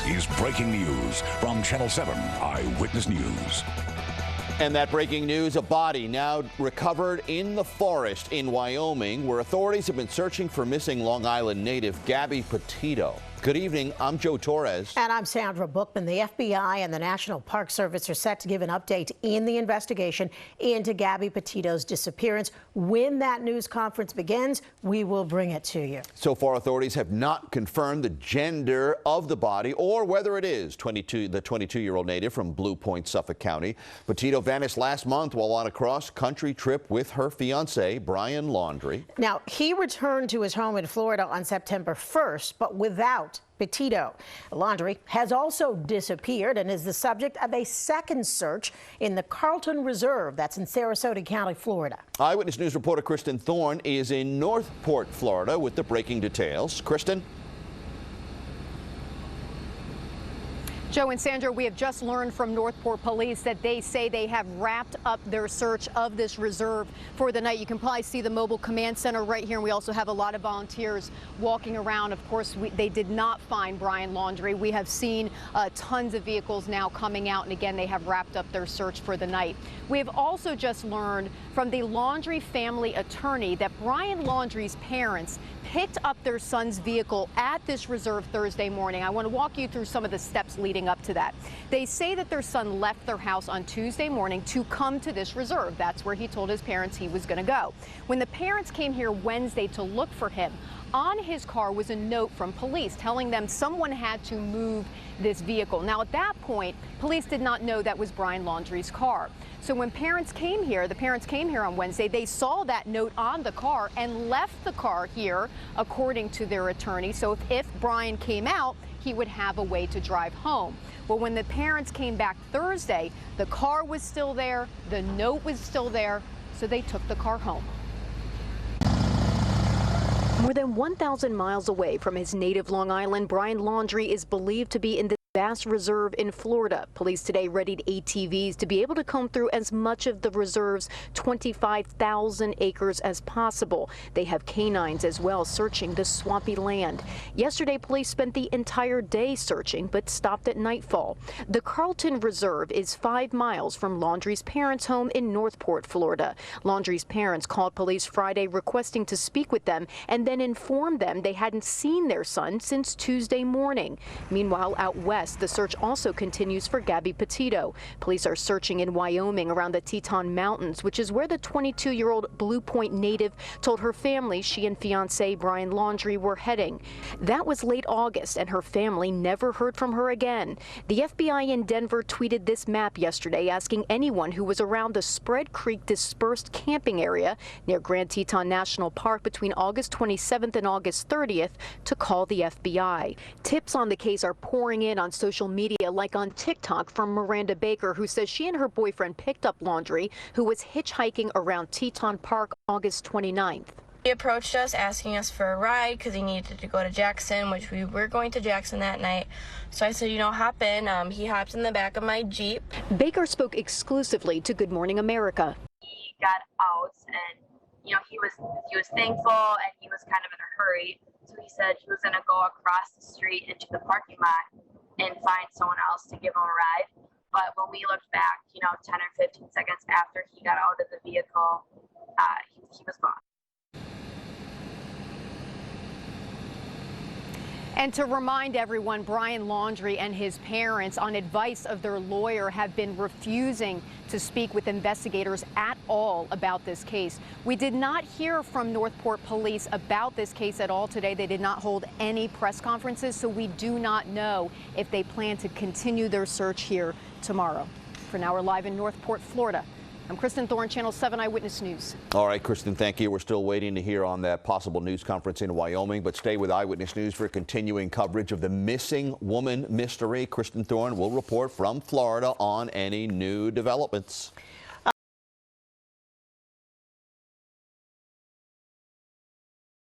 is breaking news from Channel 7 Eyewitness News. And that breaking news, a body now recovered in the forest in Wyoming, where authorities have been searching for missing Long Island native Gabby Petito. Good evening, I'm Joe Torres. And I'm Sandra Bookman. The FBI and the National Park Service are set to give an update in the investigation into Gabby Petito's disappearance. When that news conference begins, we will bring it to you. So far, authorities have not confirmed the gender of the body or whether it is the 22-year-old native from Blue Point, Suffolk County. Petito vanished last month while on a cross-country trip with her fiancé, Brian Laundrie. Now, he returned to his home in Florida on September 1st, but without Petito. Laundrie has also disappeared and is the subject of a second search in the Carlton Reserve. That's in Sarasota County, Florida. Eyewitness News reporter Kristen Thorne is in Northport, Florida with the breaking details. Kristen? Joe and Sandra, we have just learned from Northport Police that they say they have wrapped up their search of this reserve for the night. You can probably see the mobile command center right here, and we also have a lot of volunteers walking around. Of course, they did not find Brian Laundrie. We have seen tons of vehicles now coming out, and again, they have wrapped up their search for the night. We have also just learned from the Laundrie family attorney that Brian Laundrie's parents picked up their son's vehicle at this reserve Thursday morning. I want to walk you through some of the steps leading up to that. They say that their son left their house on Tuesday morning to come to this reserve. That's where he told his parents he was going to go. When the parents came here Wednesday to look for him, on his car was a note from police telling them someone had to move this vehicle. Now, at that point, police did not know that was Brian Laundrie's car. So when the parents came here on Wednesday, they saw that note on the car and left the car here, according to their attorney. So if Brian came out, he would have a way to drive home. Well, when the parents came back Thursday, the car was still there, the note was still there, so they took the car home. More than 1,000 miles away from his native Long Island, Brian Laundrie is believed to be in the vast reserve in Florida. Police today readied ATVs to be able to comb through as much of the reserve's 25,000 acres as possible. They have canines as well searching the swampy land. Yesterday, police spent the entire day searching but stopped at nightfall. The Carlton Reserve is 5 miles from Laundrie's parents' home in Northport, Florida. Laundrie's parents called police Friday requesting to speak with them and then informed them they hadn't seen their son since Tuesday morning. Meanwhile, out west, the search also continues for Gabby Petito. Police are searching in Wyoming around the Teton Mountains, which is where the 22-year-old Blue Point native told her family she and fiancé Brian Laundrie were heading. That was late August, and her family never heard from her again. The FBI in Denver tweeted this map yesterday asking anyone who was around the Spread Creek dispersed camping area near Grand Teton National Park between August 27th and August 30th to call the FBI. Tips on the case are pouring in on social media, like on TikTok from Miranda Baker, who says she and her boyfriend picked up Laundrie, who was hitchhiking around Teton Park August 29th. He approached us asking us for a ride because he needed to go to Jackson, which we were going to Jackson that night. So I said, hop in. He hopped in the back of my Jeep. Baker spoke exclusively to Good Morning America. He got out and, he was thankful and he was kind of in a hurry. So he said he was going to go across the street into the parking lot and find someone else to give him a ride. But when we looked back, 10 or 15 seconds after he got out of the vehicle, he was gone. And to remind everyone, Brian Laundrie and his parents, on advice of their lawyer, have been refusing to speak with investigators at all about this case. We did not hear from Northport Police about this case at all today. They did not hold any press conferences, so we do not know if they plan to continue their search here tomorrow. For now, we're live in Northport, Florida. I'm Kristen Thorne, Channel 7 Eyewitness News. All right, Kristen, thank you. We're still waiting to hear on that possible news conference in Wyoming, but stay with Eyewitness News for continuing coverage of the missing woman mystery. Kristen Thorne will report from Florida on any new developments.